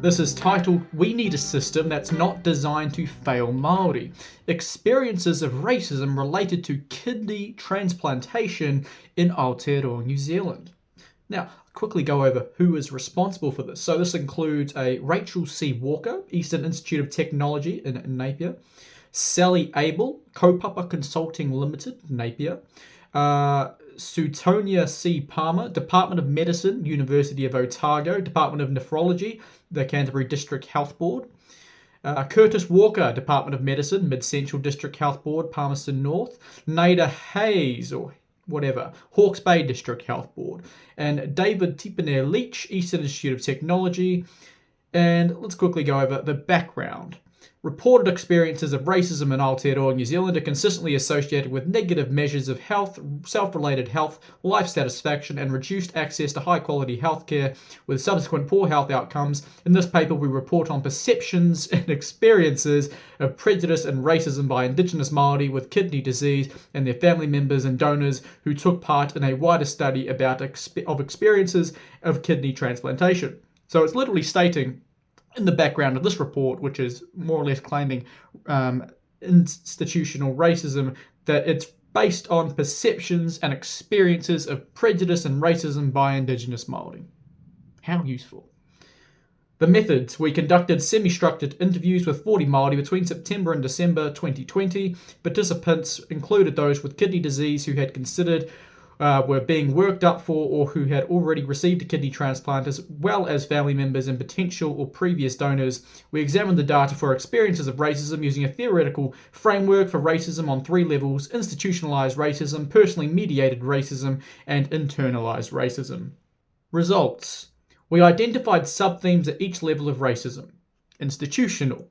This is titled, "We Need a System That's Not Designed to Fail Māori. Experiences of Racism Related to Kidney Transplantation in Aotearoa, New Zealand." Now, I'll quickly go over who is responsible for this. So this includes a Rachel C. Walker, Eastern Institute of Technology in Napier, Sally Abel, Kaupapa Consulting Limited, Napier, Sutonia C. Palmer, Department of Medicine, University of Otago, Department of Nephrology, the Canterbury District Health Board, Curtis Walker, Department of Medicine, Mid-Central District Health Board, Palmerston North, Nada Hayes, or whatever, Hawke's Bay District Health Board, and David Tipene Leach, Eastern Institute of Technology. And let's quickly go over the background. Reported experiences of racism in Aotearoa, New Zealand are consistently associated with negative measures of health, self-related health, life satisfaction, and reduced access to high-quality healthcare, with subsequent poor health outcomes. In this paper, we report on perceptions and experiences of prejudice and racism by Indigenous Māori with kidney disease and their family members and donors who took part in a wider study about experiences of kidney transplantation. So it's literally stating in the background of this report, which is more or less claiming institutional racism, that it's based on perceptions and experiences of prejudice and racism by Indigenous Māori. How useful. The methods: we conducted semi-structured interviews with 40 Māori between September and December 2020. Participants included those with kidney disease who had considered were being worked up for or who had already received a kidney transplant, as well as family members and potential or previous donors. We examined the data for experiences of racism using a theoretical framework for racism on 3 levels: institutionalized racism, personally mediated racism, and internalized racism. Results: we identified sub-themes at each level of racism: institutional,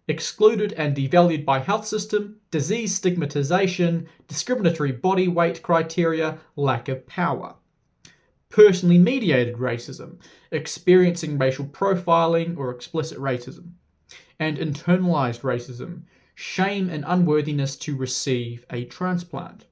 excluded and devalued by health system, disease stigmatization, discriminatory body weight criteria, lack of power. Personally mediated racism, experiencing racial profiling or explicit racism. And internalized racism, shame and unworthiness to receive a transplant.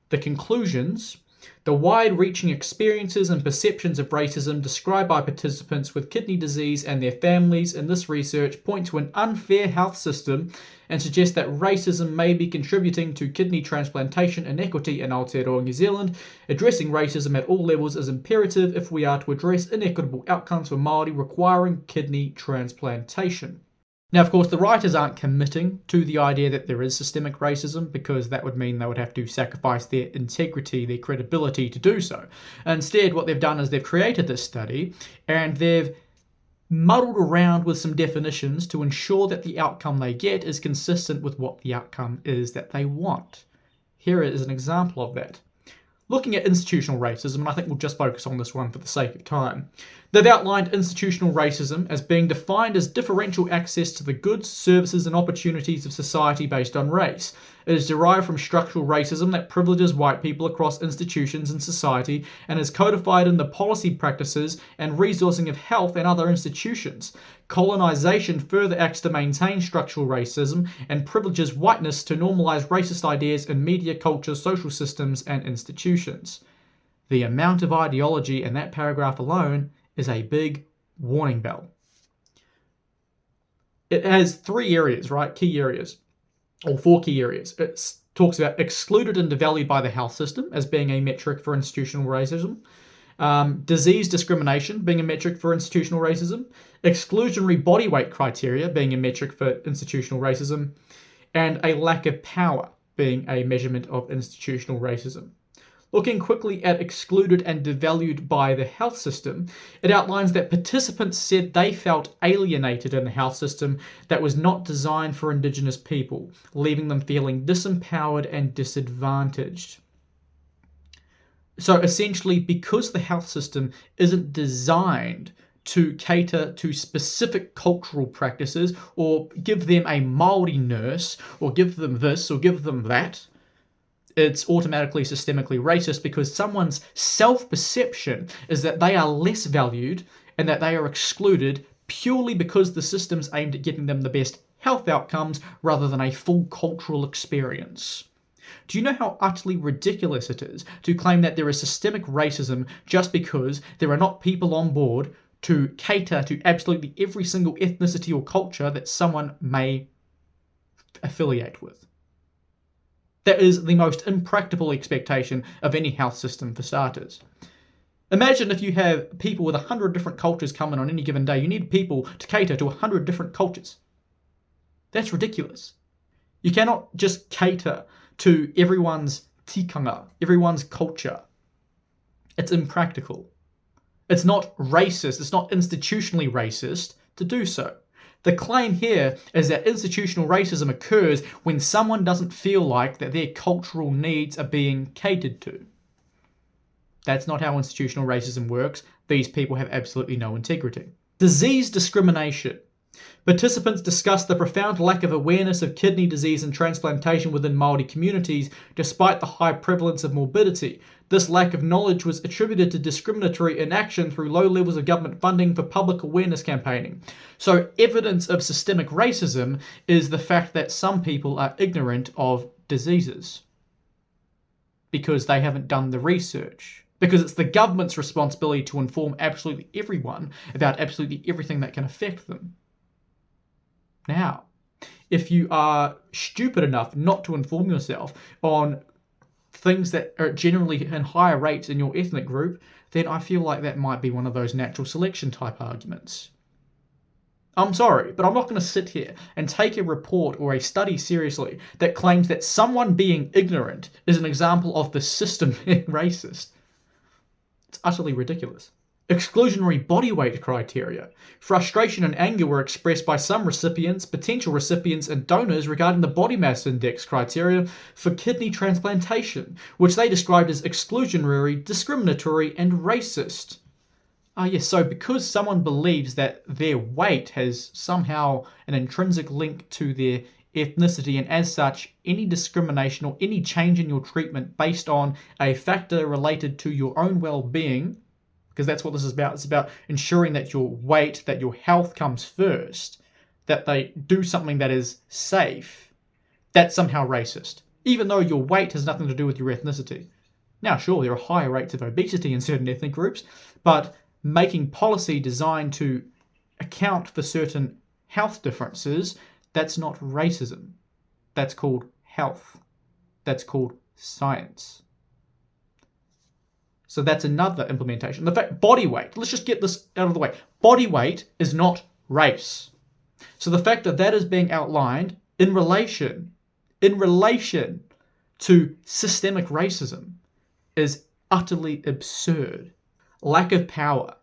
The conclusions: the wide-reaching experiences and perceptions of racism described by participants with kidney disease and their families in this research point to an unfair health system and suggest that racism may be contributing to kidney transplantation inequity in Aotearoa, New Zealand. Addressing racism at all levels is imperative if we are to address inequitable outcomes for Māori requiring kidney transplantation. Now, of course, the writers aren't committing to the idea that there is systemic racism, because that would mean they would have to sacrifice their integrity, their credibility to do so. Instead, what they've done is they've created this study and they've muddled around with some definitions to ensure that the outcome they get is consistent with what the outcome is that they want. Here is an example of that. Looking at institutional racism, and I think we'll just focus on this one for the sake of time. They've outlined institutional racism as being defined as differential access to the goods, services, and opportunities of society based on race. It is derived from structural racism that privileges white people across institutions and society and is codified in the policy practices and resourcing of health and other institutions. Colonization further acts to maintain structural racism and privileges whiteness to normalize racist ideas in media, culture, social systems, and institutions. The amount of ideology in that paragraph alone is a big warning bell. It has 3 areas, right? Key areas, or 4 key areas. It talks about excluded and devalued by the health system as being a metric for institutional racism. Disease discrimination being a metric for institutional racism. Exclusionary body weight criteria being a metric for institutional racism. And a lack of power being a measurement of institutional racism. Looking quickly at excluded and devalued by the health system, it outlines that participants said they felt alienated in the health system that was not designed for Indigenous people, leaving them feeling disempowered and disadvantaged. So essentially, because the health system isn't designed to cater to specific cultural practices or give them a Māori nurse or give them this or give them that, it's automatically systemically racist, because someone's self-perception is that they are less valued and that they are excluded purely because the system's aimed at getting them the best health outcomes rather than a full cultural experience. Do you know how utterly ridiculous it is to claim that there is systemic racism just because there are not people on board to cater to absolutely every single ethnicity or culture that someone may affiliate with. That is the most impractical expectation of any health system for starters. Imagine if you have people with 100 different cultures coming on any given day. You need people to cater to 100 different cultures. That's ridiculous. You cannot just cater to everyone's tikanga, everyone's culture. It's impractical. It's not racist, it's not institutionally racist to do so. The claim here is that institutional racism occurs when someone doesn't feel like that their cultural needs are being catered to. That's not how institutional racism works. These people have absolutely no integrity. Disease discrimination. Participants discussed the profound lack of awareness of kidney disease and transplantation within Māori communities, despite the high prevalence of morbidity. This lack of knowledge was attributed to discriminatory inaction through low levels of government funding for public awareness campaigning. So evidence of systemic racism is the fact that some people are ignorant of diseases because they haven't done the research. Because it's the government's responsibility to inform absolutely everyone about absolutely everything that can affect them. Now, if you are stupid enough not to inform yourself on things that are generally in higher rates in your ethnic group, then I feel like that might be one of those natural selection type arguments. I'm sorry, but I'm not going to sit here and take a report or a study seriously that claims that someone being ignorant is an example of the system being racist. It's utterly ridiculous. Exclusionary body weight criteria. Frustration and anger were expressed by some recipients, potential recipients, and donors regarding the body mass index criteria for kidney transplantation, which they described as exclusionary, discriminatory, and racist. Yes, so because someone believes that their weight has somehow an intrinsic link to their ethnicity, and as such, any discrimination or any change in your treatment based on a factor related to your own well-being, because that's what this is about. It's about ensuring that your weight, that your health comes first, that they do something that is safe. That's somehow racist, even though your weight has nothing to do with your ethnicity. Now, sure, there are higher rates of obesity in certain ethnic groups, but making policy designed to account for certain health differences, that's not racism. That's called health. That's called science. So that's another implementation. The fact, body weight, let's just get this out of the way. Body weight is not race. So the fact that that is being outlined in relation to systemic racism is utterly absurd. Lack of power.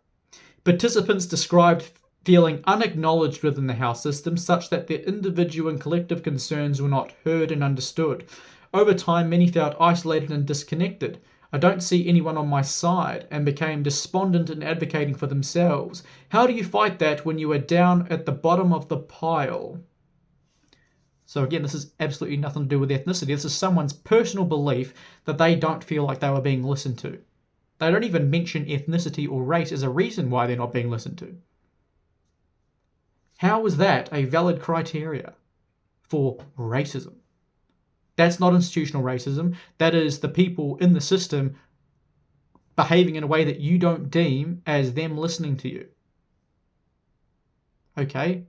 Participants described feeling unacknowledged within the health system, such that their individual and collective concerns were not heard and understood. Over time, many felt isolated and disconnected. I don't see anyone on my side, and became despondent in advocating for themselves. How do you fight that when you are down at the bottom of the pile? So again, this has absolutely nothing to do with ethnicity. This is someone's personal belief that they don't feel like they were being listened to. They don't even mention ethnicity or race as a reason why they're not being listened to. How is that a valid criteria for racism? That's not institutional racism. That is the people in the system behaving in a way that you don't deem as them listening to you. Okay?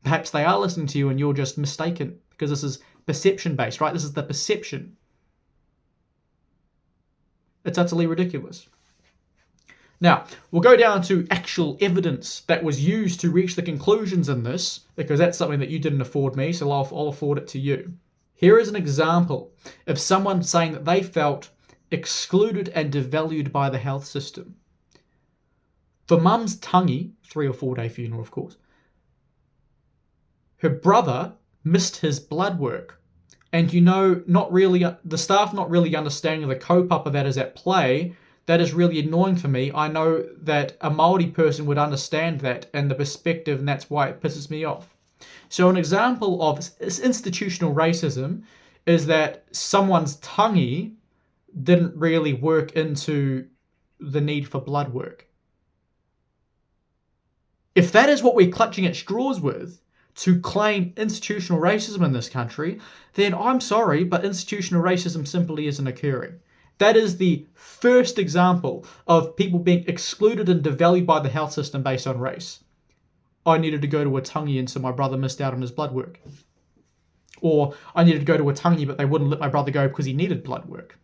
Perhaps they are listening to you and you're just mistaken, because this is perception-based, right? This is the perception. It's utterly ridiculous. Now, we'll go down to actual evidence that was used to reach the conclusions in this, because that's something that you didn't afford me, so I'll afford it to you. Here is an example of someone saying that they felt excluded and devalued by the health system. For Mum's tangi, 3 or 4 day funeral of course, her brother missed his blood work. And the staff not really understanding the kaupapa that is at play, that is really annoying for me. I know that a Māori person would understand that and the perspective, and that's why it pisses me off. So an example of institutional racism is that someone's tangi didn't really work into the need for blood work. If that is what we're clutching at straws with, to claim institutional racism in this country, then I'm sorry, but institutional racism simply isn't occurring. That is the first example of people being excluded and devalued by the health system based on race. I needed to go to Waitangi and so my brother missed out on his blood work. Or I needed to go to Waitangi but they wouldn't let my brother go because he needed blood work.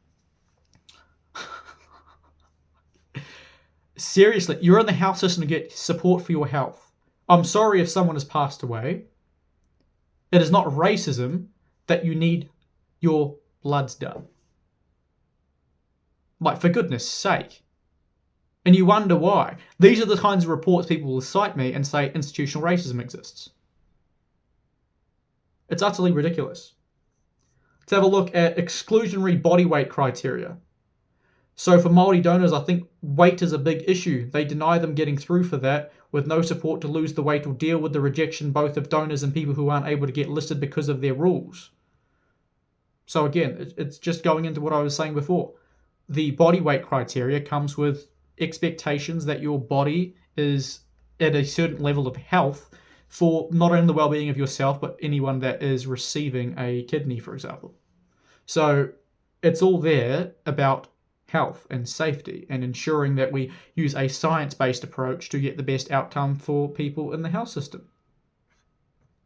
Seriously, you're in the health system to get support for your health. I'm sorry if someone has passed away. It is not racism that you need your bloods done. Like, for goodness sake. And you wonder why. These are the kinds of reports people will cite me and say institutional racism exists. It's utterly ridiculous. Let's have a look at exclusionary body weight criteria. So for Māori donors, I think weight is a big issue. They deny them getting through for that, with no support to lose the weight or deal with the rejection both of donors and people who aren't able to get listed because of their rules. So again, it's just going into what I was saying before. The body weight criteria comes with expectations that your body is at a certain level of health for not only the well-being of yourself, but anyone that is receiving a kidney, for example. So it's all there about health and safety and ensuring that we use a science-based approach to get the best outcome for people in the health system.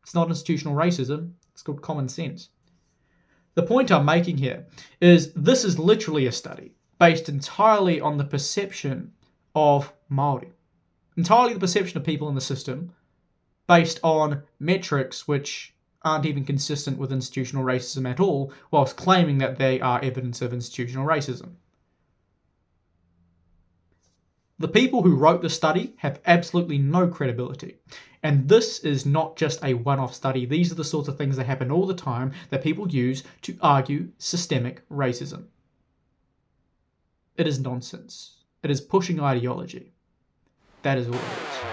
It's not institutional racism, it's called common sense. The point I'm making here is this is literally a study based entirely on the perception of Māori. Entirely the perception of people in the system based on metrics which aren't even consistent with institutional racism at all, whilst claiming that they are evidence of institutional racism. The people who wrote the study have absolutely no credibility. And this is not just a one-off study. These are the sorts of things that happen all the time that people use to argue systemic racism. It is nonsense. It is pushing ideology. That is all it is.